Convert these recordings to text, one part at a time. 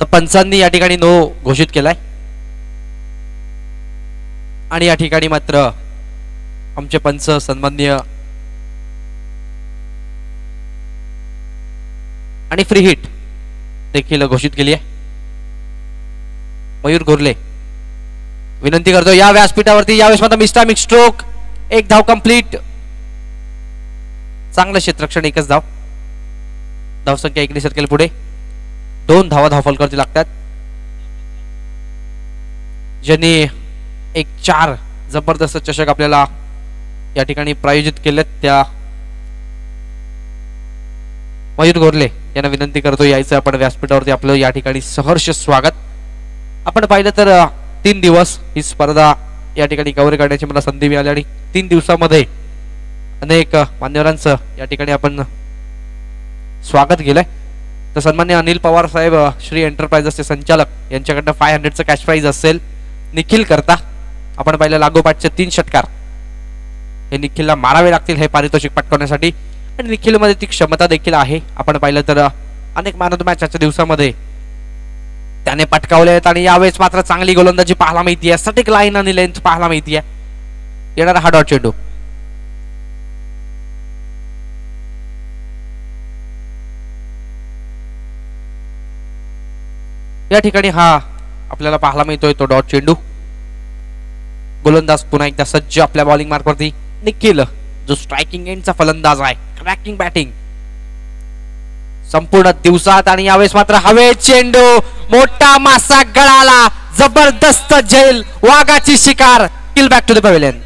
तर पंचांनी या ठिकाणी नो घोषित केलाय आणि या ठिकाणी मात्र आमचे पंच सन्माननीय आणि फ्री हिट देखील घोषित केली आहे. मयूर गोरले विनंती करतो या व्यासपीठावरती. यावेळेस मात्र मिस्टामिक स्ट्रोक, एक धाव कंप्लीट. चांगलं क्षेत्ररक्षण, एकच धाव. धावसंख्या 1 सर्कल पुढे 2 धावा धावफलकावरती लागतात. ज्यांनी एक 4 जबरदस्त चषक आपल्याला या ठिकाणी प्रायोजित केलेत त्या मयूर गोरले यांना विनंती करतो यायचं आपण व्यासपीठावरती. आपलं या ठिकाणी सहर्ष स्वागत. आपण पाहिलं तर 3 दिवस ही स्पर्धा या ठिकाणी कव्हर करण्याची मला संधी मिळाली आणि 3 दिवसामध्ये अनेक मान्यवरांचं या ठिकाणी आपण स्वागत केलंय. तर सन्मान्य अनिल पवार साहेब श्री एंटरप्राइजेसचे संचालक यांच्याकडनं 500चं कॅश प्राइज असेल निखिल करता. आपण पाहिलं लागोपाठचे 3 षटकार हे निखिलला मारावे लागतील हे पारितोषिक पटकावण्यासाठी आणि निखिलमध्ये ती क्षमता देखील आहे. आपण पाहिलं तर अनेक मॅन ऑफ द मॅच आजच्या दिवसामध्ये त्याने पटकावले आहेत आणि यावेळेस मात्र चांगली गोलंदाजी पाहायला मिळतीये. सटीक लाईन आणि लेंथ पाहायला मिळतीये. येणारा हा डॉट चेंडू या ठिकाणी हा आपल्याला पाहायला मिळतोय तो डॉट चेंडू. गोलंदाज पुन्हा एकदा सज्ज आपल्या बॉलिंग मार्कवरती. निखिल जो स्ट्रायकिंग एंडचा फलंदाज आहे, क्रॅकिंग बॅटिंग संपूर्ण दिवसात आणि यावेळेस मात्र हवे चेंडू, मोठा मासा गळाला, जबरदस्त झेल, वाघाची शिकार. किल बॅक टू द पवेलियन.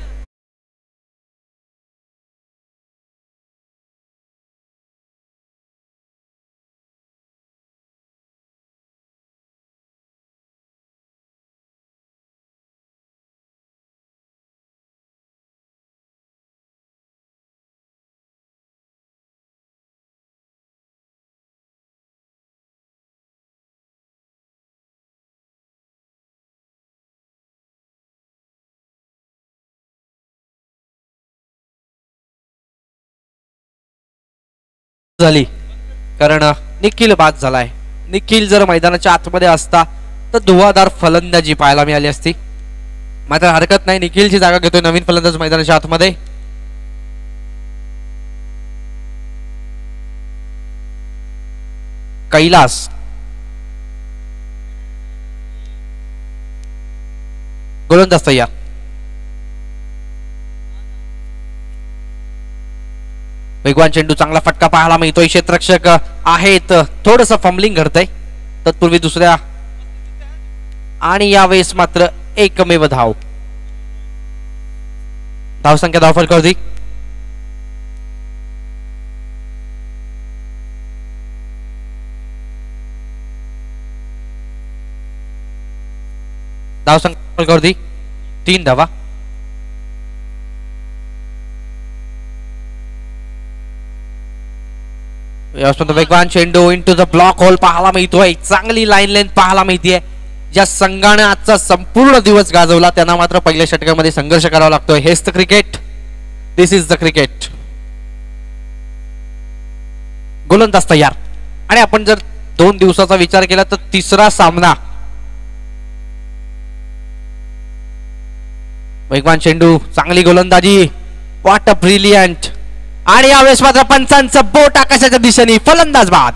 झाली कारण निखिल बाद झालाय. निखिल जर मैदानाच्या आतमध्ये असता तर धुवाधार फलंदाजी पाहायला मिळाली असती. मात्र हरकत नाही, निखिलची जागा घेतोय नवीन फलंदाज मैदानाच्या आतमध्ये. कैलास गोलंदाज तयार. वेगवान चेंडू, चांगला फटका पाहायला मिळतोय. क्षेत्ररक्षक आहेत, थोडस फंबलिंग घडतंय तत्पूर्वी दुसऱ्या आणि यावेळेस मात्र एकमेव धाव. धावसंख्या धावफलकावरती धावसंख्या 3 धावा. वेगवान चेंडू इंटू द ब्लॉक होल पाहायला मिळतोय. चांगली लाईन लेंथ पाहायला मिळतीये. ज्या संघाने आजचा संपूर्ण दिवस गाजवला त्यांना मात्र पहिल्या षटकामध्ये संघर्ष करावा लागतोय. हेच the cricket, this is the cricket. गोलंदाज तयार आणि आपण जर 2 दिवसाचा विचार केला तर तिसरा सामना. वेगवान चेंडू, चांगली गोलंदाजी, व्हॉट अ ब्रिलियंट. आणि यावेळेस मात्र पंचांचं बोट आकाशाच्या दिशेने, फलंदाज बाद.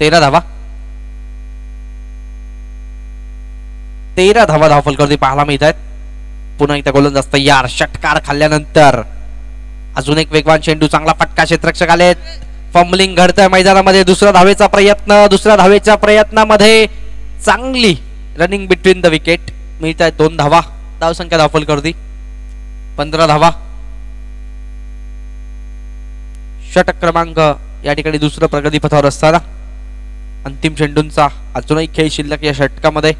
13 धावा. 13 धावा धावफलकावरती पाहायला मिळत आहेत. पुन्हा एकदा गोलंदाज तयार. षटकार खाल्ल्यानंतर अजून एक वेगवान चेंडू. चांगला फटका. क्षेत्ररक्षक आलेत. फंबलिंग घडतंय मैदानामध्ये. दुसऱ्या धावेच्या प्रयत्नामध्ये चांगली रनिंग बिटवीन द विकेट. मिळत आहेत 2 धावा. धावसंख्या धावफलकावरती 15 धावा. षटक क्रमांक या ठिकाणी दुसरं प्रगती पथावर असताना अंतिम चेंडूंचा अजूनही खेळ शिल्लक या षटकामध्ये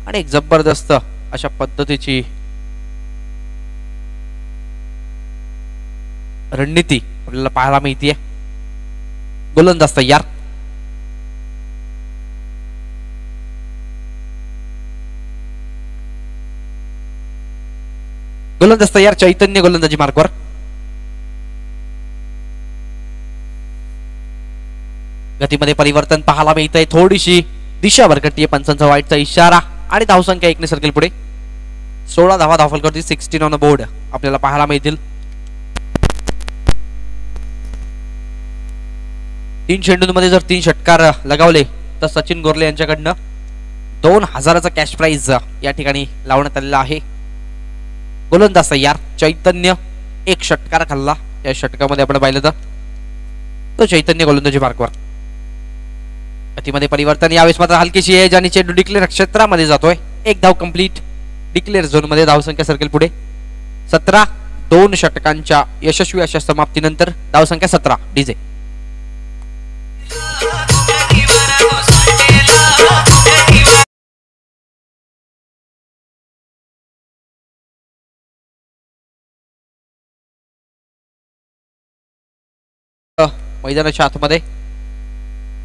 आणि एक जबरदस्त अशा पद्धतीची रणनीती आपल्याला पाहायला मिळते. गोलंदाज तयार. गोलंदाज तयार. चैतन्य गोलंदाजी मार्कवर. गतीमध्ये परिवर्तन पाहायला मिळतंय. थोडीशी दिशा भरकटतीये. पंचांचा वाईटचा इशारा आणि धावसंख्या 1 ने सर्कल पुढे. 16 धावा धावफलकावरती 16 ऑन बोर्ड आपल्याला पाहायला मिळतील. 3 चेंडूंमध्ये जर 3 षटकार लगावले तर सचिन गोरले यांच्याकडनं 2000चा कॅश प्राइज या ठिकाणी लावण्यात आलेला आहे. गोलंदाज तयार. चैतन्य 1 षटकार खाल्ला. या षटकामध्ये आपण पाहिलं तर तो चैतन्य गोलंदाजी मार्कवर. गतीमध्ये परिवर्तन. यावेळेस मात्र हलकीशी एज आणि चेंडू डिक्लेअर क्षेत्रामध्ये जातोय. 1 धाव कंप्लीट. डिक्लेअर झोन मध्ये. धावसंख्या सर्कल पुढे 17. 2 षटकांच्या यशस्वी अशा समाप्तीनंतर धावसंख्या 17. डीजे मैदानाच्या आतमध्ये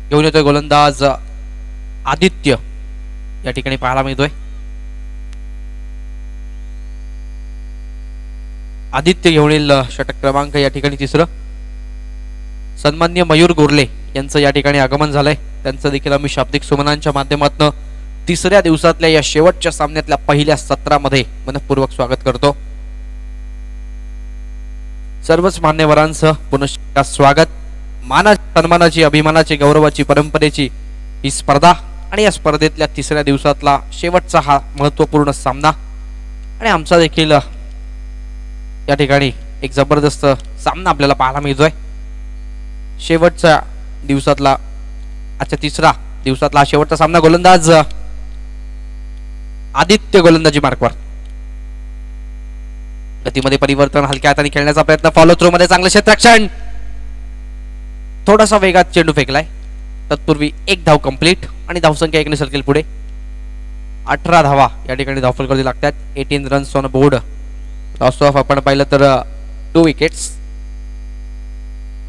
घेऊन येतोय गोलंदाज आदित्य. या ठिकाणी पाहायला मिळतोय आदित्य घेऊन येईल षटक क्रमांक या ठिकाणी 3. सन्मान्य मयूर गोरले यांचं या ठिकाणी आगमन झालंय. त्यांचं देखील आम्ही शाब्दिक सुमनांच्या माध्यमातून 3ऱ्या दिवसातल्या या शेवटच्या सामन्यातल्या पहिल्या सत्रामध्ये मनपूर्वक स्वागत करतो. सर्वच मान्यवरांसह पुनश्च स्वागत. सन्मानाची, अभिमानाची, गौरवाची, परंपरेची ही स्पर्धा आणि या स्पर्धेतल्या 3ऱ्या दिवसातला शेवटचा हा महत्त्वपूर्ण सामना आणि आमचा देखील या ठिकाणी एक जबरदस्त सामना आपल्याला पाहायला मिळतोय. शेवटच्या दिवसातला आजच्या 3रा दिवसातला हा शेवटचा सामना. गोलंदाज आदित्य गोलंदाजी मार्कवर. गतीमध्ये परिवर्तन. हलक्या हाताने खेळण्याचा प्रयत्न. फॉलो थ्रो मध्ये चांगलं क्षेत्ररक्षण. थोडासा वेगात चेंडू फेकलाय. तत्पूर्वी 1 धाव कंप्लीट आणि धावसंख्या 1 ने सर्कल पुढे. 18 धावा या ठिकाणी धावफलकावरती लागतात. 18 runs on board. Loss of आपण पाहिलं तर 2 विकेट्स.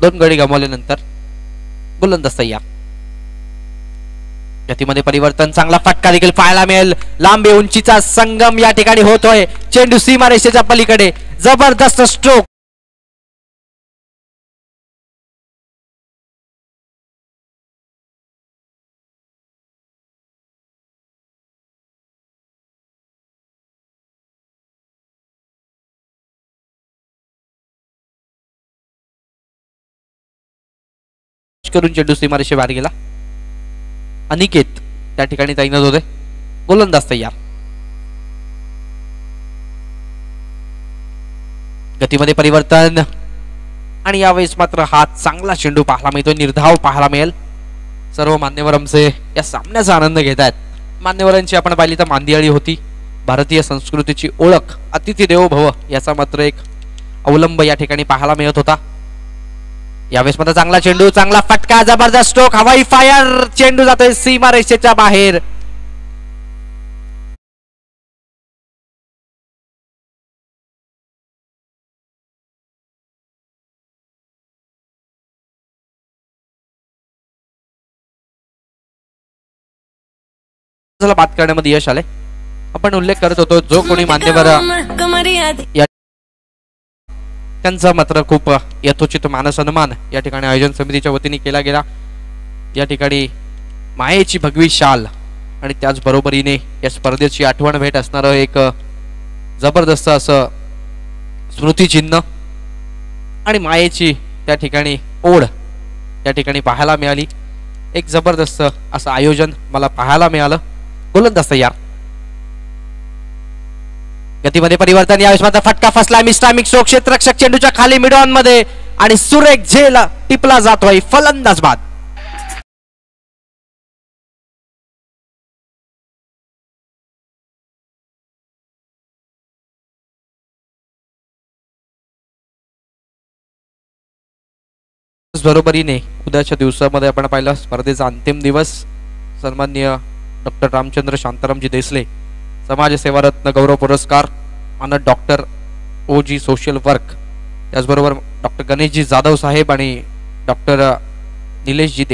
2 गडी गमावल्यानंतर गोलंदाज तयार. गतीमध्ये परिवर्तन. चांगला फटका देखील पाहायला मिळेल. लांबी उंचीचा संगम या ठिकाणी होतोय. चेंडू सीमारेषेच्या पलीकडे. जबरदस्त स्ट्रोक. करून चेंडू सीमारेषे बाहेर गेला. अनिकेत त्या ठिकाणी तैनात होते. गोलंदाज तयार. गतीमध्ये परिवर्तन आणि यावेळेस मात्र हा चांगला चेंडू पाहायला मिळतो. निर्धाव पाहायला मिळेल. सर्व मान्यवर आमचे या सामन्याचा आनंद घेत आहेत. मान्यवरांची आपण पाहिली तर मांदियाळी होती. भारतीय संस्कृतीची ओळख अतिथी देवो भव याचा मात्र एक अवलंब या ठिकाणी पाहायला मिळत होता. यावेळेस मात्र चांगला चेंडू. चांगला फटका. जबरदस्त स्ट्रोक. हवाई फायर. चेंडू जातोय सीमारेषेच्या बाहेर. बाद करण्यामध्ये यश आले. आपण उल्लेख करत होतो जो कोणी मान्यवर त्यांचा मात्र खूप यथोचित मानसन्मान या ठिकाणी आयोजन समितीच्या वतीने केला गेला. या ठिकाणी मायेची भगवी शाल आणि त्याचबरोबरीने या स्पर्धेची आठवण भेट असणारं एक जबरदस्त असं स्मृतिचिन्ह आणि मायेची त्या ठिकाणी ओढ या ठिकाणी पाहायला मिळाली. एक जबरदस्त असं आयोजन मला पाहायला मिळालं. गोलंदाज तयार. गतीमध्ये परिवर्तन. यावेळेस मात्र फटका फसला. मिस्टामिक स्ट्रोक. क्षेत्ररक्षक चेंडूच्या खाली मिड ऑन मध्ये आणि सुरेख झेल टिपला जातोय. फलंदाज बाद. बरोबरीने उद्याच्या दिवसामध्ये आपण पाहिलं स्पर्धेचा अंतिम दिवस. सन्माननीय डॉक्टर रामचंद्र शांतारामजी देसले समाजसेवा रत्न गौरव पुरस्कार आणि डॉक्टर OG सोशल वर्क, त्याचबरोबर डॉक्टर गणेशजी जाधव साहेब आणि डॉक्टर निलेशजी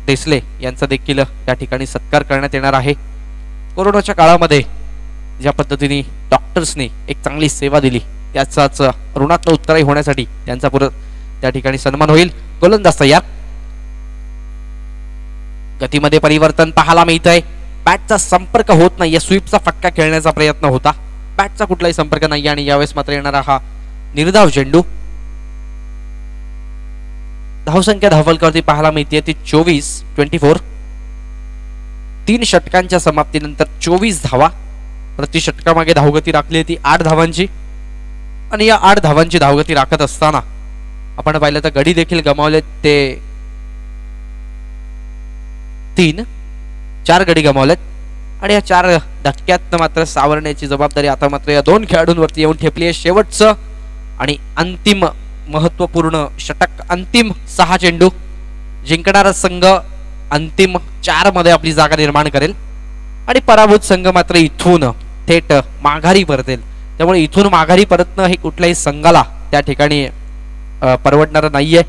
देसले यांचा देखील या ठिकाणी सत्कार करण्यात येणार आहे. कोरोनाच्या काळामध्ये ज्या पद्धतीने डॉक्टर्सने एक चांगली सेवा दिली त्याचाच ऋणात्म उत्तराई होण्यासाठी त्यांचा त्या ठिकाणी सन्मान होईल. गोलंदाज तयार. गतीमध्ये परिवर्तन पाहायला मिळतंय. बॅटचा संपर्क होत नाहीये. स्वीपचा फटका खेळण्याचा प्रयत्न होता. बॅटचा कुठलाही संपर्क नाही आणि यावेळेस मात्र येणारा हा निर्धाव चेंडू. धावसंख्या धावफलकावरती पाहायला मिळते ती 24. 3 षटकांच्या समाप्तीनंतर 24 धावा. प्रति षटकामागे धावगती राखली ती 8 धावांची आणि या 8 धावांची धावगती राखत असताना आपण पाहिलं तर गडी देखील गमावले ते 4 गडी गमावलेत आणि या 4 धक्क्यात मात्र सावरण्याची जबाबदारी आता मात्र या 2 खेळाडूंवरती येऊन ठेपली आहे. शेवटचं आणि अंतिम महत्वपूर्ण षटक. अंतिम 6 चेंडू जिंकणारा संघ अंतिम 4 मध्ये आपली जागा निर्माण करेल आणि पराभूत संघ मात्र इथून थेट माघारी परतेल. त्यामुळे इथून माघारी परतणं हे कुठल्याही संघाला त्या ठिकाणी परवडणार नाहीये.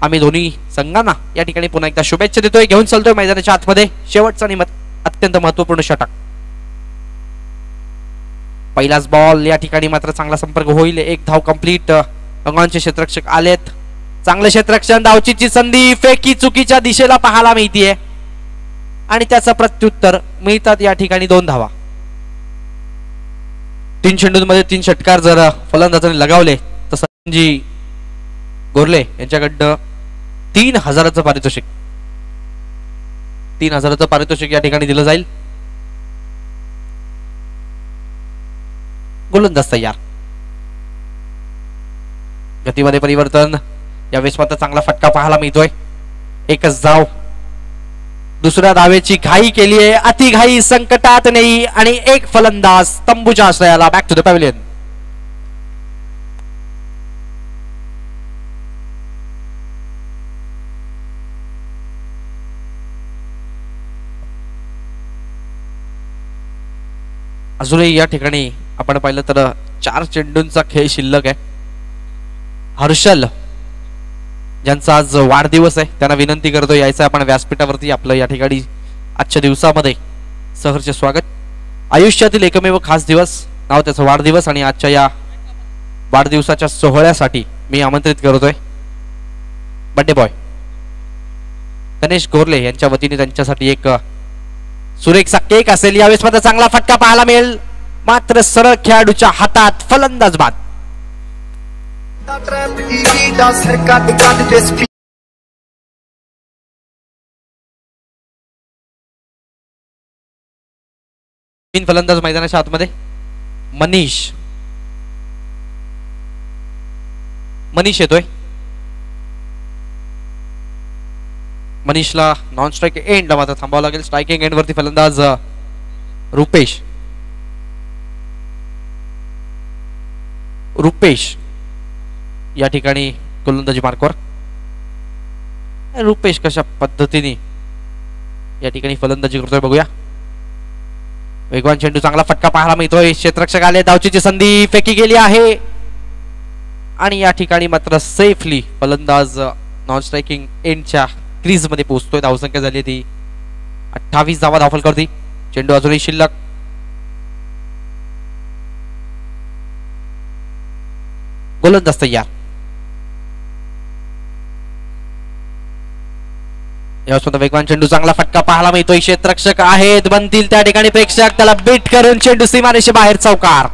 आम्ही दोन्ही संघांना या ठिकाणी पुन्हा एकदा शुभेच्छा देतोय. घेऊन चलतोय मैदानाच्या आतमध्ये शेवटचा आणि अत्यंत महत्वपूर्ण षटक. पहिलाच बॉल. या ठिकाणी मात्र चांगला संपर्क होईल. 1 धाव कंप्लीट. अंगणचे क्षेत्ररक्षक आलेत. चांगलं क्षेत्ररक्षण. धावचीची संधी. फेकी चुकीच्या दिशेला पाहायला मिळतीये आणि त्याचा प्रत्युत्तर मिळतात या ठिकाणी 2 धावा. 3 चेंडूंमध्ये 3 षटकार जर फलंदाजाने लगावले तर संजी गोरले यांच्याकडनं 3000चं पारितोषिक 3000चं पारितोषिक या ठिकाणी दिलं जाईल. गोलंदाज तयार. गतीमध्ये परिवर्तन. यावेळेस मात्र चांगला फटका पाहायला मिळतोय. 1च धाव. दुसऱ्या धावेची घाई केली आहे. अति घाई संकटात नाही आणि 1 फलंदाज तंबूच्या आश्रयाला. Back to the pavilion. अजूनही या ठिकाणी आपण पाहिलं तर 4 चेंडूंचा खेळ शिल्लक आहे. हर्षल ज्यांचा आज वाढदिवस आहे त्यांना विनंती करतो यायचं आपण व्यासपीठावरती. आपलं या ठिकाणी आजच्या दिवसामध्ये सहर्ष स्वागत. आयुष्यातील एकमेव खास दिवस नाव त्याचा वाढदिवस आणि आजच्या या वाढदिवसाच्या सोहळ्यासाठी मी आमंत्रित करतोय बर्थडे बॉय गणेश गोरले यांच्या वतीने त्यांच्यासाठी एक सुरेखसा केक असेल. यावेळेस मात्र चांगला फटका पाहायला मिळेल मात्र सरळ खेळाडूच्या हातात. फलंदाज बाद. तीन फलंदाज मैदानाच्या आतमध्ये. मनीष येतोय. मनीषला नॉन स्ट्राइक एंडला मात्र थांबावं लागेल. स्ट्रायकिंग एंड वरती फलंदाज रुपेश या ठिकाणी गोलंदाजी मार्कवर. रुपेश कशा पद्धतीने या ठिकाणी फलंदाजी करतोय बघूया. वेगवान चेंडू. चांगला फटका पाहायला मिळतोय. क्षेत्ररक्षक आले. धावचीची संधी. फेकी गेली आहे आणि या ठिकाणी मात्र सेफली फलंदाज नॉन स्ट्रायकिंग एंडच्या क्रीज मध्ये पोहोचतोय. धावसंख्या झाली ती 28 धावा धावफलकावरती. चेंडू अजूनही शिल्लक. गोलंदाज तयार. यावेळेस वेगवान चेंडू. चांगला फटका पाहायला मिळतोय. क्षेत्ररक्षक आहेत. बनतील त्या ठिकाणी प्रेक्षक. त्याला बीट करून चेंडू सीमारेषे बाहेर चौकार.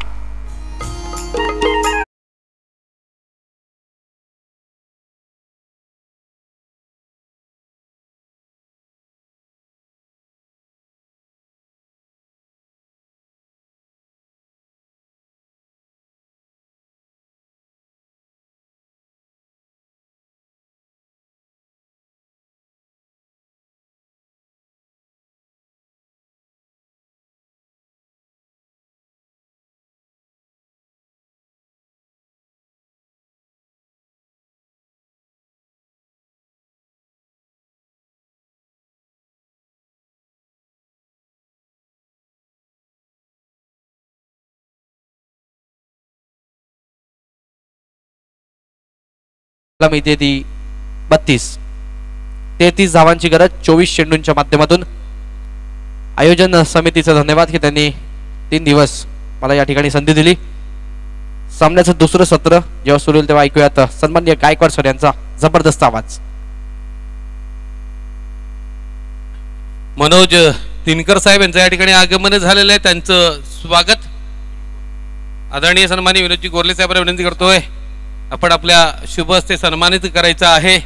मिळते ती 33 धावांची गरज 24 चेंडूंच्या माध्यमातून. आयोजन समितीचा धन्यवाद की त्यांनी 3 दिवस मला या ठिकाणी संधी दिली. सामन्याचं दुसरं सत्र जेव्हा सुरू होईल तेव्हा ऐकूयात सन्माननीय गायकवाड सर यांचा जबरदस्त आवाज. मनोज तिनकर साहेब यांचं या ठिकाणी आगमन झालेलं आहे. त्यांचं स्वागत आदरणीय सन्माननीय विनोदजी गोरले साहेबांना विनंती करतोय आपण आपल्या शुभ हस्ते सन्मानित करायचं आहे.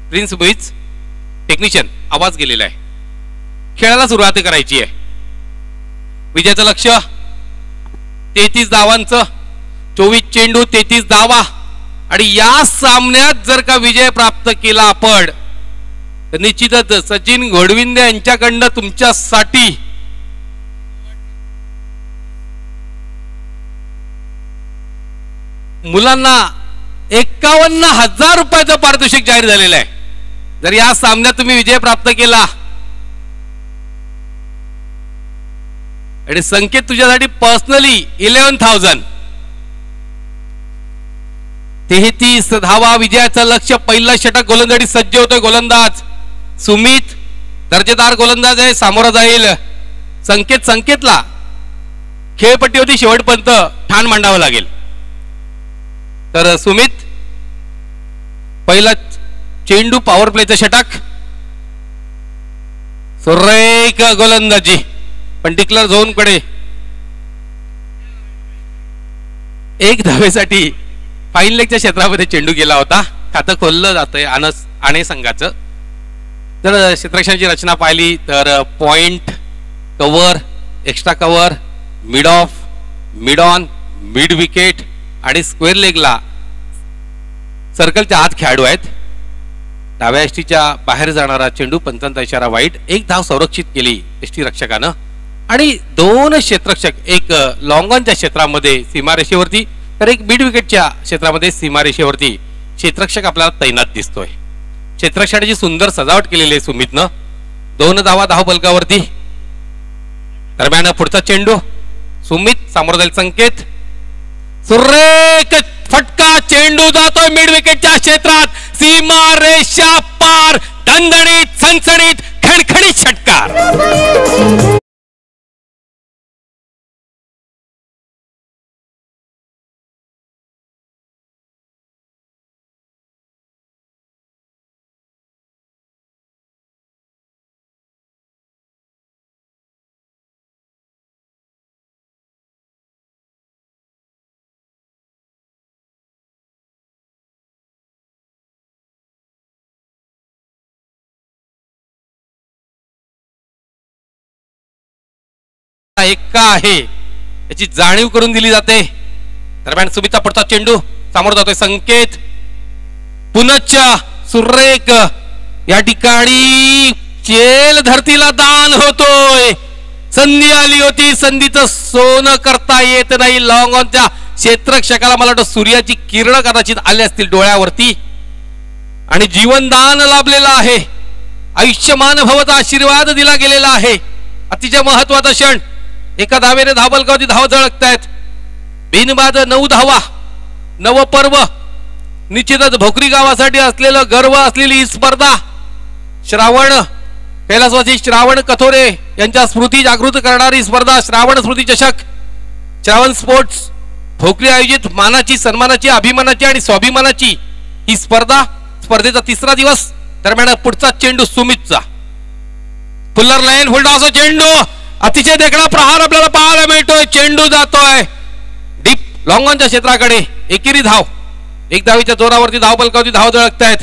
प्रिन्स बुईज टेक्निशियन आवाज गेलेला आहे. खेळाला सुरुवात करायची आहे. विजयाचं लक्ष 33 धावांचं 24 चेंडू 33 धावा आणि या सामन्यात जर का विजय प्राप्त केला आपण तर निश्चितच सचिन घोडविंदे यांच्याकडनं तुमच्यासाठी मुलांना 51,000 रुपयाचं पारितोषिक जाहीर झालेलं आहे. जर या सामन्यात तुम्ही विजय प्राप्त केला आणि संकेत तुझ्यासाठी पर्सनली 11,000 33 धावा विजयाचं लक्ष. पहिला षटक गोलंदाजी सज्ज होतोय. गोलंदाज सुमित दर्जेदार गोलंदाज आहे. सामोरा जाईल संकेतला खेळपट्टी होती शेवटपर्यंत ठाण मांडावं लागेल. तर सुमित पहिला चेंडू पॉवर प्लेचं षटक. सुरेख गोलंदाजी पण डिक्लेअर झोन कडे 1 धावेसाठी फाईन लेगच्या क्षेत्रामध्ये चेंडू गेला होता. खातं खोललं जातंय आणे संघाचं. जर क्षेत्ररक्षणाची रचना पाहिली तर point cover extra cover mid of mid on mid wicket आणि स्क्वेअर लेगला सर्कलच्या आत खेळाडू आहेत. डाव्या एसटीच्या बाहेर जाणारा चेंडू पंचांचा इशारा वाईट. 1 धाव संरक्षित केली एसटी रक्षकानं आणि 2 क्षेत्ररक्षक एक लॉंग ऑनच्या क्षेत्रामध्ये सीमारेषेवरती तर एक मिड विकेटच्या क्षेत्रामध्ये सीमारेषेवरती क्षेत्ररक्षक आपल्याला तैनात दिसतोय. क्षेत्ररक्षणाची सुंदर सजावट केलेली आहे सुमितनं. 2 धावा धावफलकावरती. दरम्यान पुढचा चेंडू सुमित सामोरं जाईल संकेत. सुरेख फटका चेंडू जातोय मिड विकेटच्या क्षेत्रात. सीमारेषा पार. दणदणीत सणसणीत खणखणीत षटकार. एक्का आहे याची जाणीव करून दिली जाते. दरम्यान सुमितचा पुढचा चेंडू समोर जातोय. संकेत पुनश्च सुरेख या ठिकाणी चेल धरतीला दान होतोय. संधी आली होती, संधीचं सोनं करता येत नाही. लॉंग ऑनच्या क्षेत्ररक्षकाला मला वाटतं सूर्याची किरण कदाचित आली असतील डोळ्यावरती आणि जीवनदान लाभलेलं आहे. आयुष्यमान भवचा आशीर्वाद दिला गेलेला आहे. अतिशय महत्वाचा क्षण. एका धावेने धावबलकावरती धाव झळकतायत. बिनबाद 9 धावा, नवपर्व. निश्चितच भोकरी गावासाठी असलेलं गर्व असलेली ही स्पर्धा. श्रावण कैलासवासी श्रावण कथोरे यांच्या स्मृती जागृत करणारी स्पर्धा श्रावण स्मृती चषक. श्रावण स्पोर्ट्स भोकरी आयोजित मानाची, सन्मानाची, अभिमानाची आणि स्वाभिमानाची ही स्पर्धा. स्पर्धेचा 3रा दिवस. दरम्यान पुढचा चेंडू सुमितचा. फुल्लर लाईन फुलडा असा चेंडू. अतिशय देखणा प्रहार आपल्याला पाहायला मिळतोय. चेंडू जातोय डीप लॉंग ऑनच्या क्षेत्राकडे. एकेरी धाव. 1 धावीच्या जोरावरती धावबलकावरती धाव झळकतायत.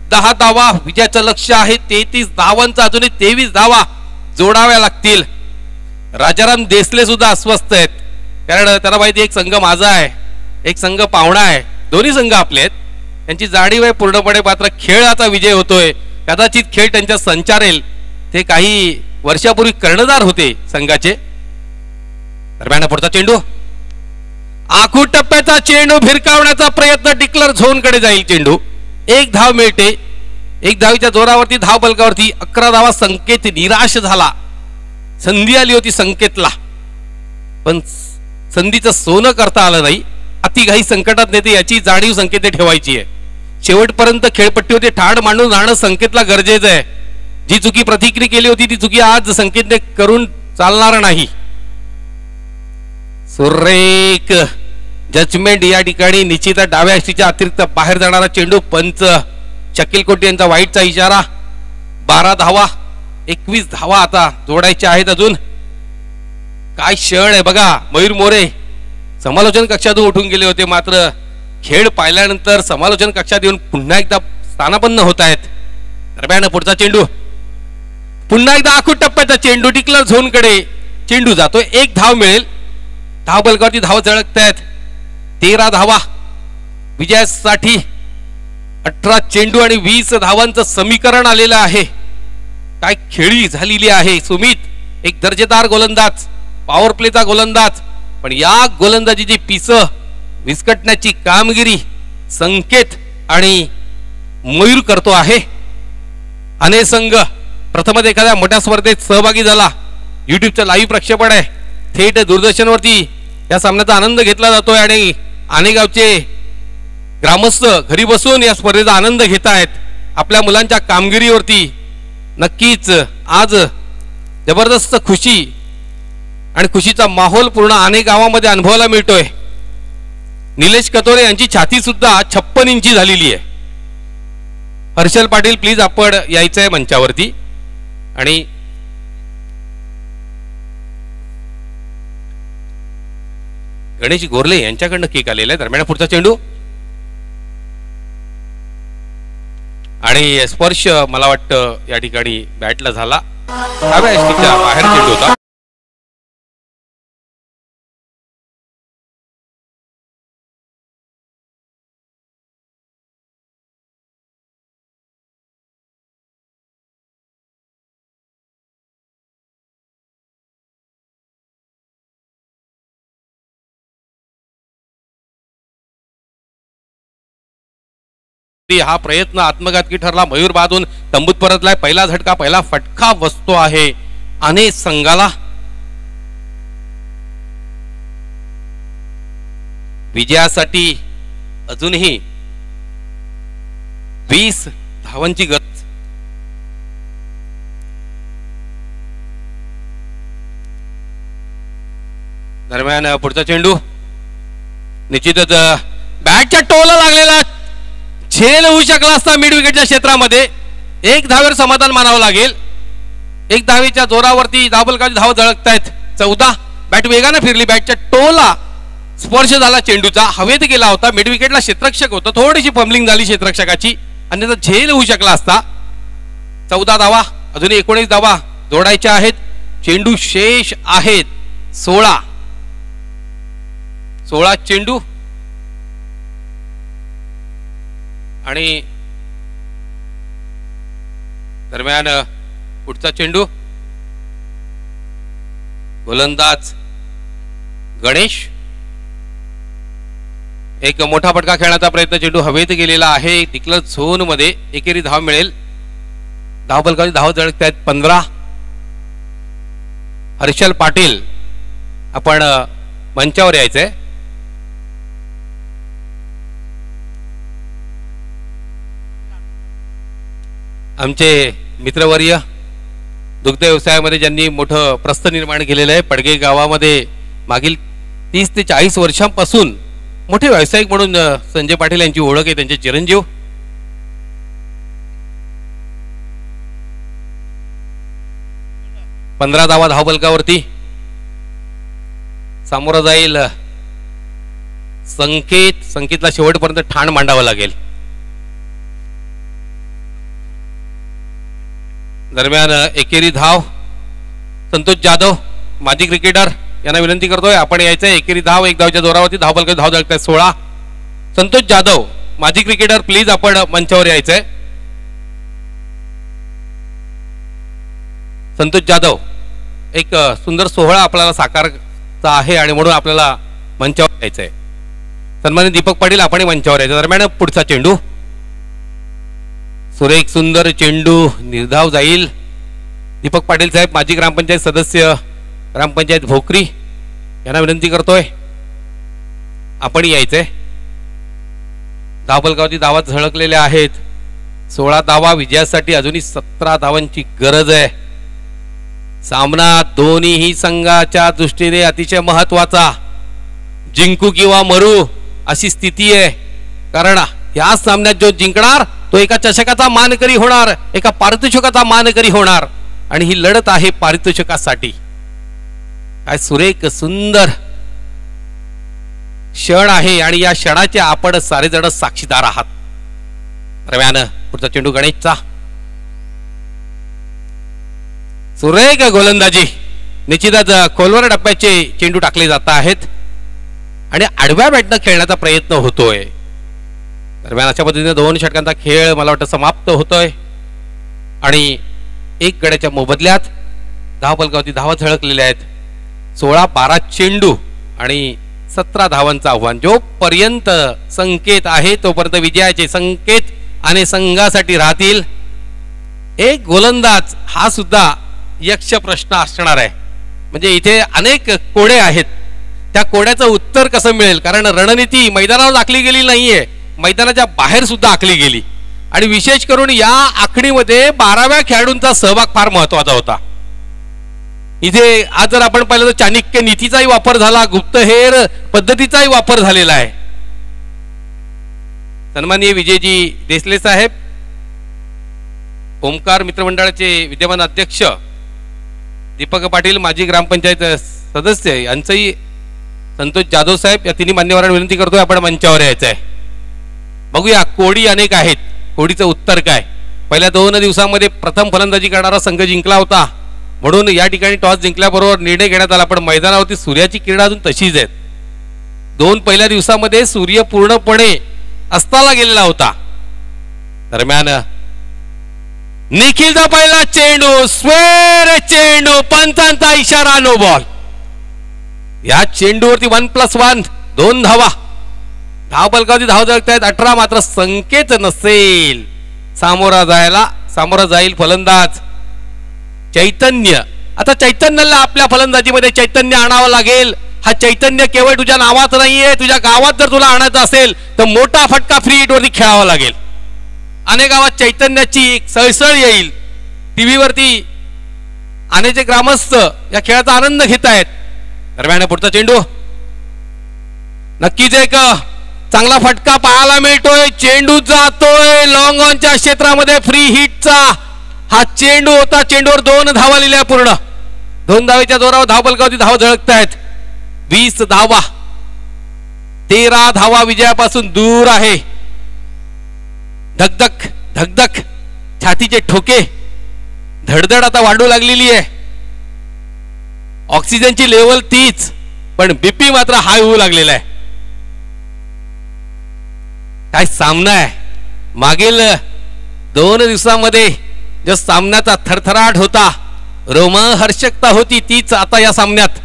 10 धावा विजयाचं लक्ष आहे. 33 धावांचा अजूनही 23 धावा जोडाव्या लागतील. राजाराम देसले सुद्धा अस्वस्थ आहेत, कारण त्याला माहिती एक संघ माझा आहे, एक संघ पाहुणा आहे. दोन्ही संघ आपले आहेत. त्यांची जाणीव आहे पूर्णपणे. मात्र खेळाचा विजय होतोय. कदाचित खेळ त्यांच्या संचारेल. ते काही वर्षापूर्वी कर्णधार होते संघाचे. दरम्यान पुढचा चेंडू. आखू टप्प्याचा चेंडू भिरकावण्याचा प्रयत्न. डिक्लर झोन कडे जाईल चेंडू. 1 धाव मिळते. 1 धावीच्या जोरावरती धाव बलकावरती 11 धावा. संकेत निराश झाला. संधी आली होती संकेतला, पण संधीचं सोनं करता आलं नाही. अतिघाई संकटात नेते याची जाणीव संकेत ठेवायची आहे. शेवटपर्यंत खेळपट्टीवरती ठाण मांडून राहणं संकेतला गरजेचं आहे. जी चुकी प्रतिक्रिया केली होती ती चुकी आज संकेतने करून चालणार नाही. सुरेख जजमेंट या ठिकाणी. निश्चित डाव्या हस्तीच्या अतिरिक्त बाहेर जाणारा चेंडू. पंच शकील कोटी यांचा वाईटचा इशारा. 12 धावा, 21 धावा आता जोडायच्या आहेत अजून. काय क्षण आहे बघा. मयूर मोरे समालोचन कक्षातून उठून गेले होते, मात्र खेळ पाहिल्यानंतर समालोचन कक्षात येऊन पुन्हा एकदा स्थानापन्न होत आहेत. दरम्यान पुढचा चेंडू. पुन्हा एकदा आखूट टप्प्याचा चेंडू. डिक्लर झोन कडे चेंडू जातोय. 1 धाव मिळेल. धाव बलकावरती धाव झळकतायत. 13 धावा विजयासाठी. 18 चेंडू आणि 20 धावांचं समीकरण आलेलं आहे. काय खेळी झालेली आहे. सुमित एक दर्जेदार गोलंदाज, पॉवर प्लेचा गोलंदाज, पण या गोलंदाजीची पिसं विस्कटण्याची कामगिरी संकेत आणि मयूर करतो आहे. अनेक संघ प्रथमच एखाद्या मोठ्या स्पर्धेत सहभागी झाला. युट्यूबचं लाईव्ह प्रक्षेपण आहे. थेट दूरदर्शनवरती या सामन्याचा आनंद घेतला जातोय आणि अनेक गावचे ग्रामस्थ घरी बसून या स्पर्धेचा आनंद घेत आहेत. आपल्या मुलांच्या कामगिरीवरती नक्कीच आज जबरदस्त खुशी आणि खुशीचा माहोल पूर्ण अनेक गावांमध्ये अनुभवायला मिळतोय. निलेश कतोरे यांची छाती सुद्धा 56 इंची झालेली आहे. हर्षल पाटील प्लीज आपण यायचं आहे मंचावरती. आणि गणेश गोरले यांच्याकडनं केक आलेला आहे. दरम्यान पुढचा चेंडू आणि स्पर्श मला वाटतं या ठिकाणी बॅटला झाला. डाव्या यष्टीच्या बाहेर चेंडू होता. हा प्रयत्न आत्मघातकी ठरला. मयूर बादून तंबूत परतलाय. पहिला झटका, पहिला फटका बसतो आहे अनेक संघाला. विजयासाठी अजूनही 20 धावांची गत. दरम्यान पुढचा चेंडू. निश्चितच बॅटच्या टोला लागलेला. झेल होऊ शकला असता मिड विकेटच्या क्षेत्रामध्ये. 1 धावेवर समाधान मानावं लागेल. 1 धावेच्या जोरावरती धावबलकाची धाव झळकतायत. 14. बॅट वेगाने फिरली. बॅटच्या टोला स्पर्श झाला चेंडूचा. हवेत गेला होता. मिड विकेटला क्षेत्ररक्षक होता. थोडीशी फंबलिंग झाली क्षेत्ररक्षकाची, अन्यथा झेल होऊ शकला असता. 14 धावा. अजूनही 19 धावा जोडायच्या आहेत. चेंडू शेष आहेत. 16 चेंडू आणि दरम्यान पुढचा चेंडू गोलंदाज गणेश. एक मोठा फटका खेळण्याचा प्रयत्न, चेंडू हवेत गेलेला आहे. डिक्लेअर झोन मध्ये एकेरी धाव मिळेल. धावफलकाची धाव झळकत आहेत 15. हर्षल पाटील आपण मंचावर यायचंय. आमचे मित्रवर्य दुग्ध व्यवसायामध्ये ज्यांनी मोठं प्रस्थ निर्माण केलेलं आहे. पडगे गावामध्ये मागील 30 ते 40 वर्षांपासून मोठे व्यावसायिक म्हणून संजय पाटील यांची ओळख आहे. त्यांचे चिरंजीव. पंधरा धावा धावफलकावरती. सामोरं जाईल संकेतला शेवटपर्यंत ठाण मांडावं लागेल. दरम्यान एकेरी धाव संतोष जाधव माजी क्रिकेटर यांना विनंती करतोय आपण यायचंय. एकेरी धाव, एक धावच्या जोरावरती धावफलकाची धाव झळकत 16. संतोष जाधव माजी क्रिकेटर प्लीज आपण मंचावर यायचंय. संतोष जाधव एक सुंदर सोहळा आपल्याला साकारचा आहे आणि म्हणून आपल्याला मंचावर यायचंय. सन्मानित दीपक पाटील आपण मंचावर यायचं. दरम्यान पुढचा चेंडू सुरेख सुंदर चेंडू निर्धाव जाईल. दीपक पाटील साहेब माजी ग्रामपंचायत सदस्य ग्रामपंचायत भोकरी यांना विनंती करतोय आपण यायचंय. धावफलकावरती धावा झळकलेल्या आहेत. 16 धावा विजयासाठी अजूनही 17 धावांची गरज आहे. सामना दोन्ही संघाच्या दृष्टीने अतिशय महत्वाचा, जिंकू किंवा मरू अशी स्थिती आहे. कारण या सामन्यात जो जिंकणार तो एका चषकाचा मानकरी होणार, एका पारितोषिकाचा मानकरी होणार आणि ही लढत आहे पारितोषिकासाठी. काय सुरेख सुंदर क्षण आहे आणि या क्षणाचे आपण सारेजण साक्षीदार आहात. दरम्यान पुढचा चेंडू गणेशचा. सुरेख गोलंदाजी. निश्चितच खोलवर टप्प्याचे चेंडू टाकले जात आहेत आणि आडव्या बॅटनं खेळण्याचा प्रयत्न होतोय. दरम्यान अशा पद्धतीने 2 षटकांचा खेळ मला वाटतं समाप्त होतोय आणि एक गड्याच्या मोबदल्यात धावफलकावरती धावा झळकलेल्या आहेत. 16-12 चेंडू आणि 17 धावांचं आव्हान. जोपर्यंत संकेत आहे तोपर्यंत विजयाचे संकेत आणि संघासाठी राहतील. एक गोलंदाज हा सुद्धा यक्ष प्रश्न असणार आहे. म्हणजे इथे अनेक कोडे आहेत. त्या कोड्याचं उत्तर कसं मिळेल, कारण रणनीती मैदानावर आखली गेली नाहीये, मैदानाच्या बाहेर सुद्धा आखली गेली आणि विशेष करून या आखणीमध्ये 12व्या खेळाडूंचा सहभाग फार महत्वाचा होता. इथे आज जर आपण पाहिलं तर चाणक्य नीतीचाही वापर झाला, गुप्तहेर पद्धतीचाही वापर झालेला आहे. सन्माननीय विजयजी देसले साहेब, ओमकार मित्रमंडळाचे विद्यमान अध्यक्ष दीपक पाटील माजी ग्रामपंचायत सदस्य यांचंही संतोष जाधव साहेब या तिन्ही मान्यवरांना विनंती करतोय आपण मंचावर यायचं आहे. बघूया कोडी अनेक आहेत, कोडीचं उत्तर काय. पहिल्या 2 दिवसांमध्ये प्रथम फलंदाजी करणारा संघ जिंकला होता म्हणून या ठिकाणी टॉस जिंकल्याबरोबर निर्णय घेण्यात आला. पण मैदानावरती सूर्याची किरण अजून तशीच आहेत. 2 पहिल्या दिवसामध्ये सूर्य पूर्णपणे अस्ताला गेलेला होता. दरम्यान निखिलचा पहिला चेंडू, स्वेर चेंडू, पंचांचा इशारा, नो बॉल. या चेंडूवरती 1+1 2 धावा. धावफलकावरती धाव झळकतायत 18. मात्र संकेत नसेल. सामोरा जाईल फलंदाज चैतन्य. आता चैतन्याला आपल्या फलंदाजीमध्ये चैतन्य आणावं लागेल. हा चैतन्य केवळ तुझ्या नावात नाहीये, तुझ्या गावात जर तुला आणायचं असेल तर मोठा फटका फ्री हिटवरती खेळावा लागेल. अनेक गावात चैतन्याची एक सळसळ येईल. टीव्हीवरती अनेक ग्रामस्थ या खेळाचा आनंद घेत आहेत. दरम्यान पुढचा चेंडू नक्कीच एक चांगला फटका पाहायला मिळतोय. चेंडू जातोय लॉंग ऑनच्या क्षेत्रामध्ये. फ्री हिटचा हा चेंडू होता. चेंडूवर 2 धावा लिहिल्या पूर्ण. 2 धावेच्या जोरावर धावफलकावरती धाव झळकतायत. 20 धावा. 13 धावा विजयापासून दूर आहे. धकधक धकधक छातीचे ठोके, धडधड आता वाढू लागलेली आहे. ऑक्सिजनची लेवल तीच, पण बीपी मात्र हाय होऊ लागलेला आहे. काय सामना आहे. मागील 2 दिवसांमध्ये जो सामन्याचा थरथराट होता, रोमहर्षकता होती, तीच आता या सामन्यात.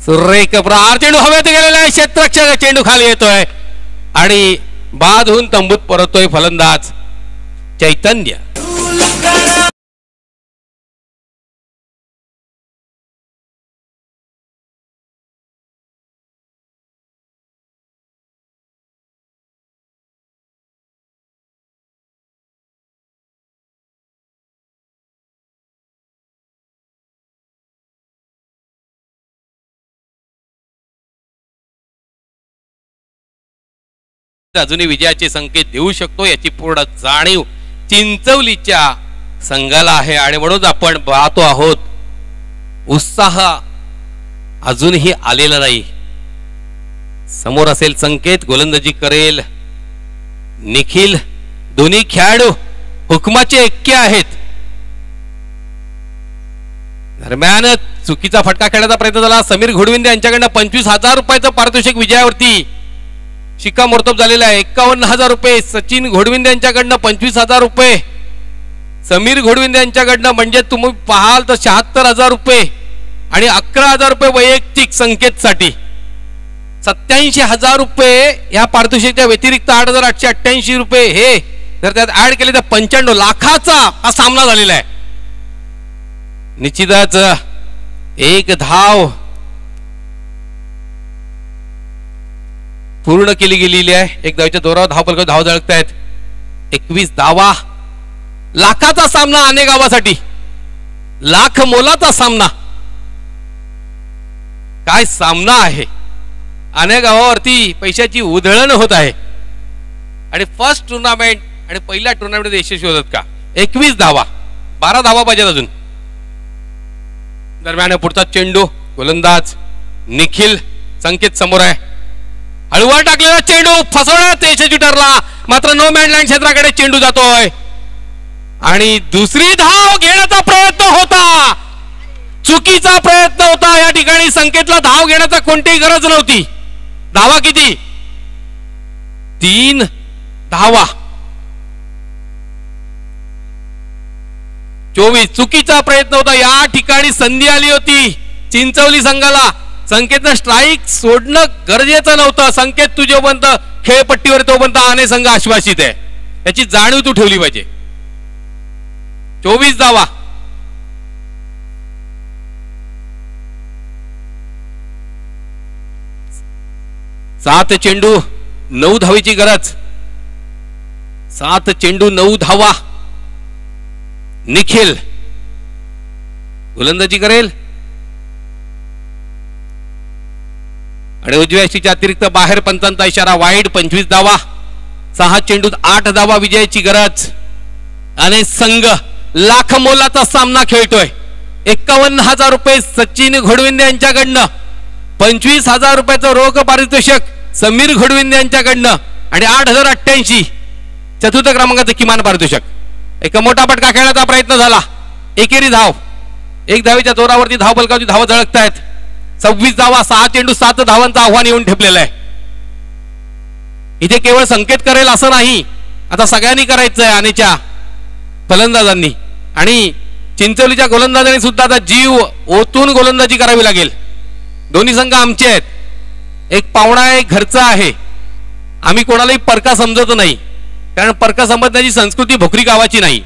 सुरेख प्रहार, चेंडू हवेत गेलेला आहे. क्षेत्ररक्षक चेंडू खाली येतोय आणि बाद होऊन तंबूत परततोय फलंदाज चैतन्य. अजूनही विजयाचे संकेत देऊ शकतो याची पूर्ण जाणीव चिंचवलीच्या संघाला आहे आणि म्हणून आपण पाहतो आहोत उत्साह अजूनही आलेला नाही. समोर असेल संकेत, गोलंदाजी करेल निखिल. दोन्ही खेळाडू हुकमाचे ऐक्य आहेत. दरम्यान चुकीचा फटका खेळण्याचा प्रयत्न झाला. समीर घोडविंदे यांच्याकडनं 25,000 रुपयाचं पारितोषिक विजयावरती शिक्कामोर्तब झालेला आहे. 51,000 रुपये सचिन घोडविंदे यांच्याकडनं, 25,000 रुपये समीर घोडविंदे यांच्याकडनं, म्हणजे तुम्ही पाहाल तर 76,000 रुपये आणि 11,000 रुपये वैयक्तिक संकेतसाठी. 87,000 रुपये या पारितोषिकच्या व्यतिरिक्त 8,888 रुपये हे जर त्यात ऍड केले तर 95 लाखाचा हा सामना झालेला आहे. निश्चितच एक धाव पूर्ण केली गेलेली आहे. एक धावच्या दोरावर धावपलकावर धाव झळकतायत. 21 धावा, लाखाचा सामना अनेक गावासाठी, लाख मोलाचा सामना. काय सामना आहे. अनेक गावावरती पैशाची उधळण होत आहे आणि फर्स्ट टुर्नामेंट आणि पहिल्या टुर्नामेंटमध्ये यशस्वी होतात का. 21 धावा, 12 धावा पाहिजेत अजून. दरम्यान पुढचा चेंडू, गोलंदाज निखिल. संकेत समोर आहे. हळूवार टाकलेला चेंडू फसवण्यात यशस्वी ठरला, मात्र नो मॅन लँड क्षेत्राकडे चेंडू जातोय आणि दुसरी धाव घेण्याचा प्रयत्न होता. चुकीचा प्रयत्न होता. या ठिकाणी संकेतला धाव घेण्याचा कोणतीही गरज नव्हती. धावा किती? 3 धावा. 24. चुकीचा प्रयत्न होता. या ठिकाणी संधी आली होती चिंचवली संघाला. संकेतनं स्ट्राईक सोडणं गरजेचं नव्हतं. संकेत तू जोपर्यंत खेळपट्टीवर तोपर्यंत आणे संघ आश्वासित आहे, याची जाणीव तू ठेवली पाहिजे. 24 धावा. सात चेंडू 9 धावेची गरज. 7 चेंडू 9 धावा. निखिल गोलंदाजी करेल आणि उजव्या यष्टीच्या अतिरिक्त बाहेर पंचांचा इशारा. वाईड. 25 धावा. 6 चेंडूत 8 धावा विजयाची गरज आणि संघ लाख मोलाचा सामना खेळतोय. 51,000 रुपये सचिन घोडविंदे यांच्याकडनं, 25,000 रुपयाचं रोख पारितोषिक समीर घोडविंदे यांच्याकडनं आणि 8,088 चतुर्थ क्रमांकाचं किमान पारितोषिक. एक मोठा फटका खेळण्याचा प्रयत्न झाला. एकेरी धाव. 1 धावेच्या जोरावरती धाव फलकावरती धाव झळकतायत. 26 धावा. 6 चेंडू 7 धावांचं आव्हान येऊन ठेपलेलं आहे. इथे केवळ संकेत करेल असं नाही, आता सगळ्यांनी करायचं आहे. आनेच्या फलंदाजांनी आणि चिंचवलीच्या गोलंदाजांनी सुद्धा आता जीव ओतून गोलंदाजी करावी लागेल. दोन्ही संघ आमचे आहेत. एक पाहुणा आहे, एक घरचा आहे. आम्ही कोणालाही परका समजत नाही, कारण परका समजण्याची संस्कृती भोकरी गावाची नाही.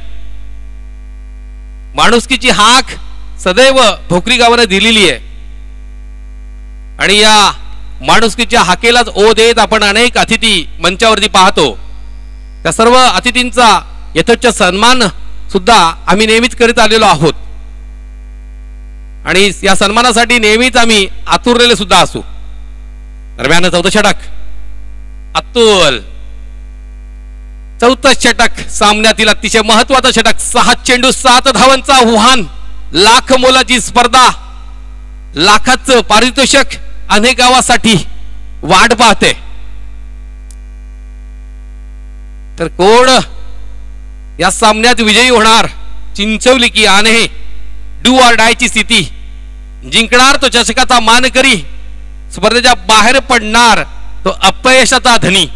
माणुसकीची हाक सदैव भोकरी गावाने दिलेली आहे आणि या माणुसकीच्या हाकेलाच ओ देत आपण अनेक अतिथी मंचावरती पाहतो. त्या सर्व अतिथींचा यथोचित सन्मान सुद्धा आम्ही नेहमीच करीत आलेलो आहोत आणि या सन्मानासाठी नेहमीच आम्ही आतुरलेले सुद्धा असू. दरम्यान 14 षटक. अतुल 14 षटक सामन्यातील अतिशय महत्वाचं षटक. 6 चेंडू 7 धावांचं आव्हान. लाख मोलाची स्पर्धा. लाखाचं पारितोषिक अनेक गावासाठी वाट पाहते. तर कोण या सामन्यात विजयी होणार? चिंचवली की आणे? डू ऑर डायची स्थिती जिंकणार तो चषकाचा मानकरी, स्पर्धेच्या बाहेर पडणार तो अपयशाचा धनी.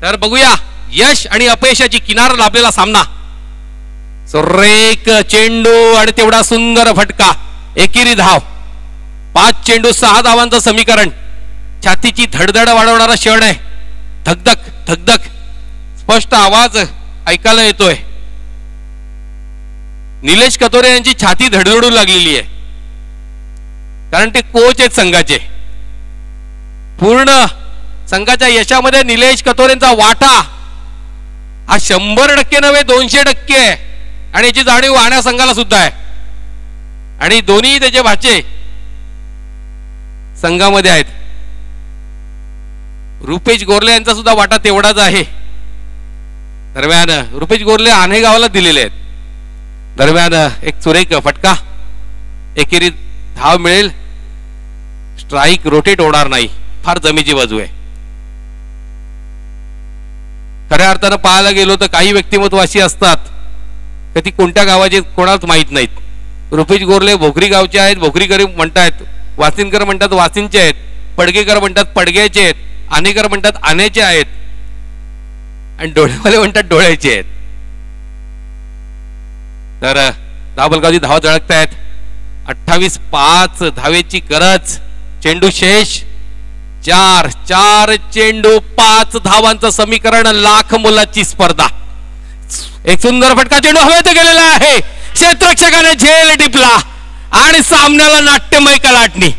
तर बघूया यश आणि अपयशाची किनार लाभलेला सामना. सुरेख चेंडू आणि तेवढा सुंदर फटका, एकेरी धाव. 5 चेंडू 6 धावांचं समीकरण. छातीची धडधड वाढवणारा क्षण आहे. धगधग धगधग स्पष्ट आवाज ऐकायला येतोय. निलेश कतोरे यांची छाती धडधडू लागलेली आहे, कारण ते कोच आहेत संघाचे. पूर्ण संघाच्या यशामध्ये निलेश कतोरेंचा वाटा हा 100% नव्हे 200% आहे. आणि याची जाणीव वाहण्या संघाला सुद्धा आहे. आणि दोन्ही त्याचे भाचे संघामध्ये आहेत. रुपेश गोरले यांचा सुद्धा वाटा तेवढाच आहे. दरम्यान रुपेश गोरले आनेगावला दिलेले आहेत. दरम्यान एक सुरेख फटका, एकेरी धाव मिळेल. स्ट्राईक रोटेट होणार नाही, फार जमेची बाजू आहे. खऱ्या अर्थानं पाहायला गेलो तर काही व्यक्तिमत्व अशी असतात की ती कोणत्या गावाचे कोणालाच माहीत नाहीत. रुपेश गोरले भोकरी गावचे आहेत, भोकरीकर म्हणतात. वासिनकर म्हणतात वासिनचे आहेत. पडगेकर म्हणतात पडग्याचे आहेत. आनेकर म्हणतात आनेचे आहेत. आणि डोळेवाले म्हणतात डोळ्याचे आहेत. तर दाबलगावची धाव झळकतायत. 28-5 धावेची गरज. चेंडू शेष 4 चेंडू 5 धावांचं समीकरण. लाख मोलाची स्पर्धा. एक सुंदर फटका चेंडू हवेत गेलेला आहे. क्षेत्ररक्षकाने झेल टिपला आणि सामन्याला नाट्यमय कलाटणी.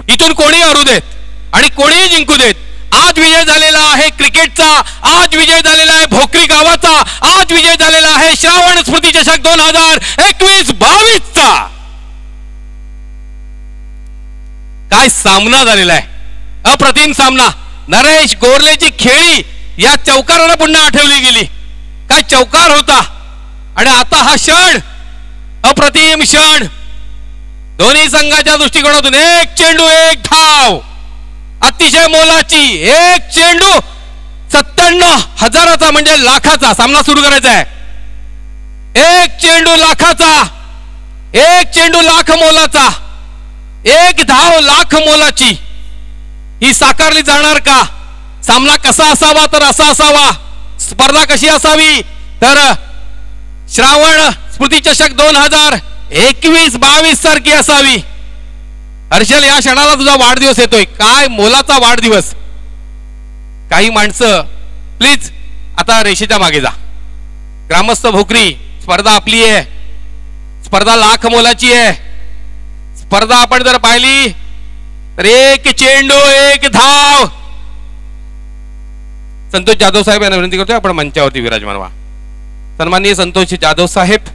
इथून कोणी हरू देत आणि कोणीही जिंकू देत. आज विजय झालेला आहे क्रिकेटचा. आज विजय झालेला आहे भोकरी गावाचा. आज विजय झालेला आहे श्रावण स्मृती चषक 2021-22 चा. काय सामना झालेला आहे, अप्रतिम सामना. नरेश गोरलेची खेळी या चौकाराला पुन्हा आठवली गेली. काय चौकार होता. आणि आता हा क्षण, अप्रतिम क्षण. दोन्ही संघाच्या दृष्टिकोनातून एक चेंडू एक धाव, अतिशय मोलाची. एक चेंडू 97,000चा म्हणजे लाखाचा सामना सुरू करायचा आहे. एक चेंडू लाखाचा, एक चेंडू लाख मोलाचा, एक धाव लाख मोलाची. ही साकारली जाणार का? सामना कसा असावा तर असा असावा. स्पर्धा कशी असावी तर श्रावण स्मृती चषक 2021-22 सारखी असावी. हर्षल, या क्षणाला तुझा वाढदिवस येतोय. काय मोलाचा वाढदिवस. काही माणसं प्लीज आता रेषेच्या मागे जा. ग्रामस्थ भोकरी स्पर्धा आपली आहे, स्पर्धा लाख मोलाची आहे. स्पर्धा आपण जर पाहिली तर एक चेंडू एक धाव. संतोष जाधव साहेब यांना विनंती करतोय आपण मंचावरती विराजमान व्हा. सन्माननीय संतोष जाधव साहेब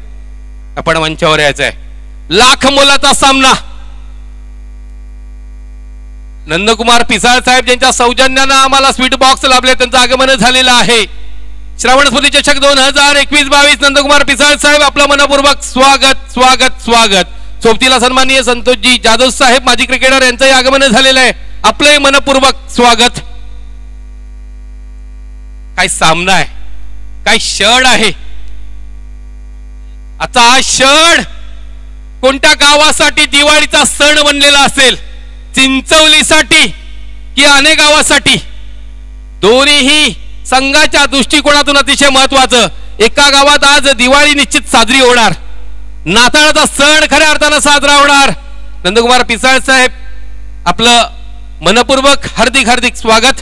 आपण मंचावर यायचं आहे. लाख मोलाचा सामना. नंदकुमार पिसाळ साहेब ज्यांच्या सौजन्यानं आम्हाला स्वीट बॉक्स लाभले त्यांचं आगमन झालेलं आहे. श्रावण स्मृती चषक 2021-22 नंदकुमार पिसाळ साहेब आपलं मनपूर्वक स्वागत स्वागत स्वागत. सोबतीला सन्माननीय संतोषजी जाधव साहेब माजी क्रिकेटर यांचंही आगमन झालेलं आहे. आपलंही मनपूर्वक स्वागत. काय सामना आहे, काय क्षण आहे. आता हा क्षण कोणत्या गावासाठी दिवाळीचा सण बनलेला असेल, चिंचवलीसाठी की अनेक गावासाठी. दोन्हीही संघाच्या दृष्टिकोनातून अतिशय महत्वाचं. एका गावात आज दिवाळी निश्चित साजरी होणार, नाताळाचा सण खऱ्या अर्थानं साजरा होणार. नंदकुमार पिसाळ साहेब आपलं मनपूर्वक हार्दिक हार्दिक स्वागत.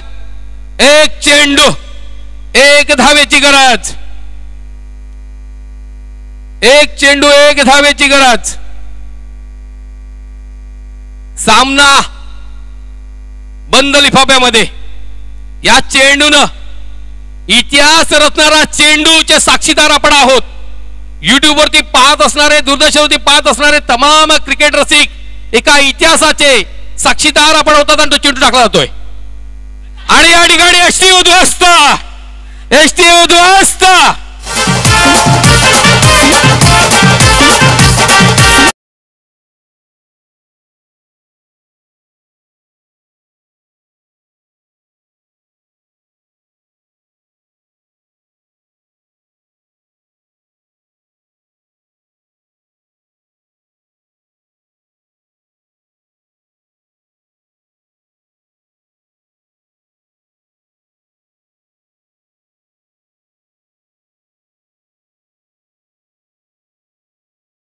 एक चेंडू एक धावेची गरज, एक चेंडू एक धावेची गरज. सामना बंद लिफाफ्यामध्ये. या चेंडूनं इतिहास रचणारा चेंडूचे साक्षीदार आपण आहोत. युट्यूब वरती पाहत असणारे, दूरदर्शनवरती पाहत असणारे तमाम क्रिकेट रसिक एका इतिहासाचे साक्षीदार आपण होतात आणि तो चेंडू टाकला जातोय. आणि या ठिकाणी एसटी उद्ध्वस्त, एसटी उद्ध्वस्त.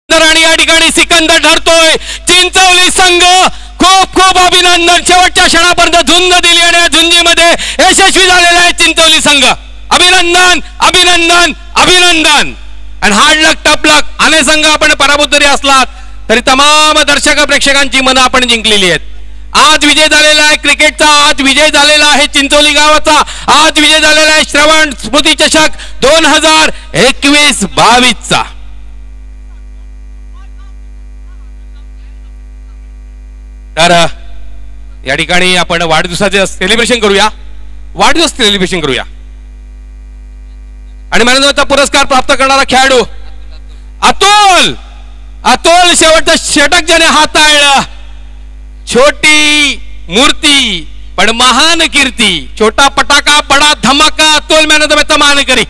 आणि या ठिकाणी सिकंदर ठरतोय. चिंचवली संघ खूप खूप अभिनंदन. शेवटच्या क्षणापर्यंत झुंज दिली आणि या झुंजीमध्ये यशस्वी झालेला आहे चिंचवली संघ. अभिनंदन अभिनंदन अभिनंदन. आणि हार्ड लक टफ लक. अनेक संघ आपण पराभूत जरी असलात तरी तमाम दर्शक प्रेक्षकांची मनं आपण जिंकलेली आहेत. आज विजय झालेला आहे क्रिकेटचा, आज विजय झालेला आहे चिंचोली गावाचा, आज विजय झालेला आहे श्रवण स्मृती चषक 2021-22 तर या ठिकाणी आपण वाढदिवसाचे सेलिब्रेशन करूया, वाढदिवस सेलिब्रेशन करूया. आणि मॅनेजरचा पुरस्कार प्राप्त करणारा खेळाडू अतुल. अतुल शेवटचं षटक ज्याने हाताळलं. छोटी मूर्ती पण महान कीर्ती. छोटा पटाका बडा धमाका. अतुल मॅनेजरचा मानकरी.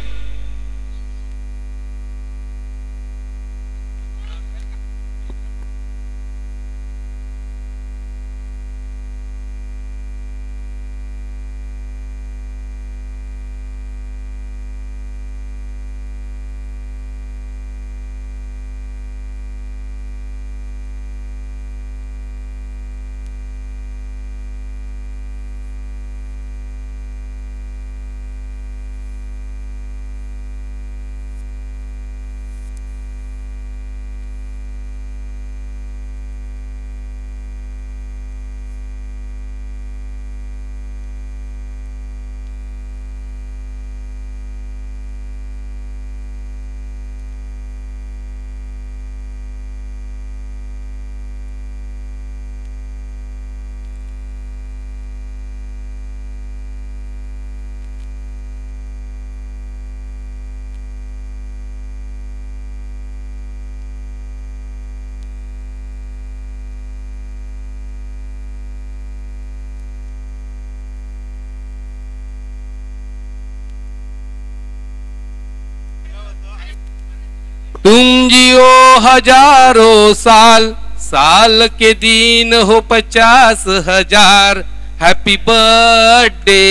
तुम जियो हजारों साल, साल के दिन हो 50,000. Happy birthday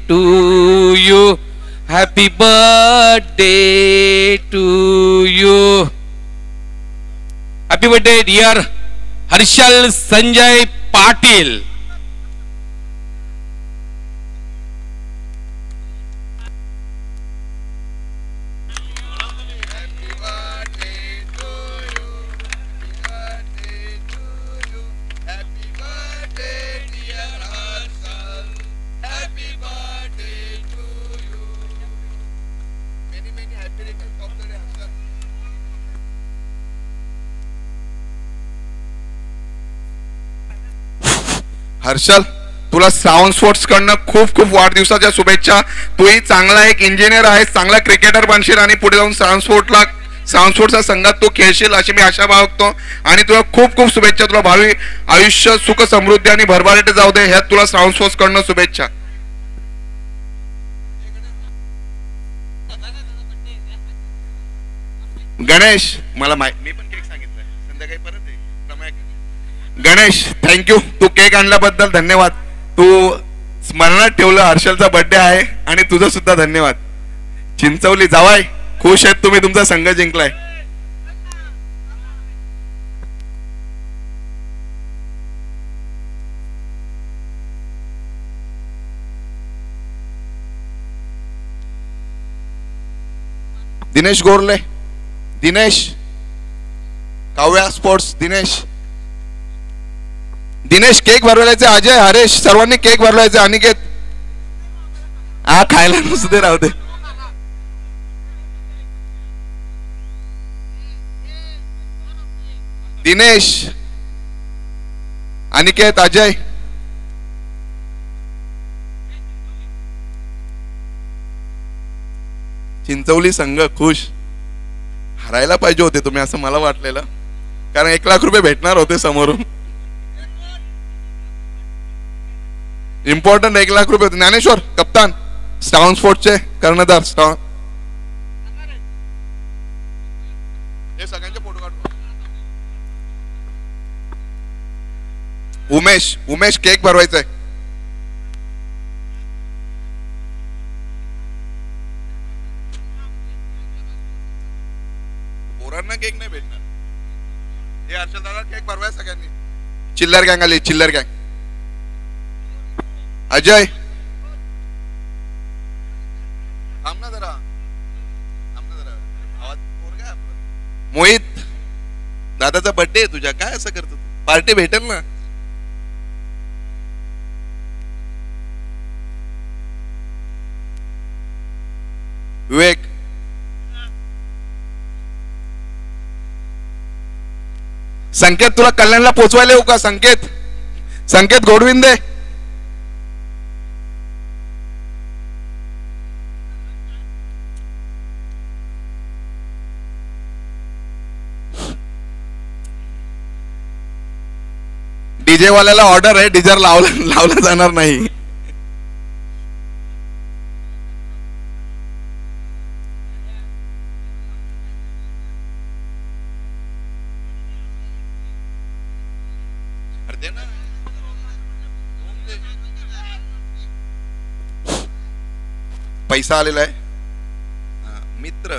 to you, happy birthday to you. Happy birthday dear Harshal Sanjay Patil. Harshal, तुला श्रावण स्पोर्ट्स कडनं खूप खूप वाढदिवसाच्या शुभेच्छा. तूही चांगला एक इंजिनियर आहेस, चांगला क्रिकेटर बनशील आणि पुढे जाऊन श्रावण स्पोर्ट्सच्या संघात तू खेळशील अशी मी आशा बाळगतो. आणि तुला खूप खूप शुभेच्छा. तुला भावी आयुष्य सुख समृद्धी आणि भरभराटी जाऊ दे, ह्यात तुला श्रावण स्पोर्ट्स कडनं शुभेच्छा. गणेश, मला मी पण केक सांगितलाय संध्याकाळी परत आहे. गणेश, थँक्यू. तू केक आणल्याबद्दल धन्यवाद. तू स्मरणात ठेवलं. हर्षलचा बर्थडे आहे आणि तुझं सुद्धा धन्यवाद. चिंचवली जावाय, खुश आहेत तुम्ही, तुमचा संघ जिंकलाय. दिनेश गोरले, दिनेश काव्या स्पोर्ट्स, दिनेश केक भरवायचे. अजय, हरेश, सर्वांनी केक भरवायचे. अनिकेत, हा खायला नुसते राहू दे. दिनेश, अनिकेत, अजय, चिंचवली संघ खुश. हरायला पाहिजे होते तुम्ही असं मला वाटलेलं, कारण 1 लाख रुपये भेटणार होते समोरून. इम्पॉर्टंट 1 लाख रुपये होते. ज्ञानेश्वर कप्तान, श्रावण स्पोर्ट्सचे कर्णधार. हे सगळ्यांचे फोटो काढतो. उमेश केक भरवायचाय. पोरांना केक नाही भेटणार. हे हर्षल दादा केक भरवाय सगळ्यांनी. चिल्लर गँग आली, चिल्लर गँग. अजय, थांब ना जरा, आवाज पोरगा आपला. मोहित, दादाचा बर्थडे आहे तुझ्या, काय असं करतो तू? पार्टी भेटेल ना. विवेक, संकेत, तुला कल्याणला पोचवायला येऊ का? संकेत गोडविंदे, डीजे वाल्याला ऑर्डर आहे, डीजर लावला जाणार नाही. पैसा आलेला आहे. मित्र,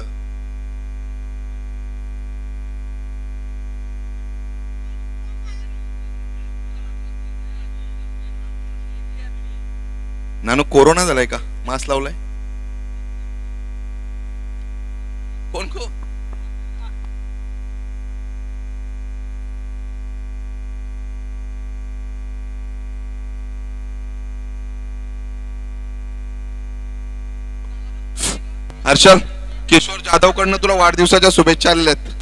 नानू कोरोना झालाय का? मास्क लावलाय कोण? हर्षल, किशोर जाधव कडनं तुला वाढदिवसाच्या शुभेच्छा आलेल्या आहेत.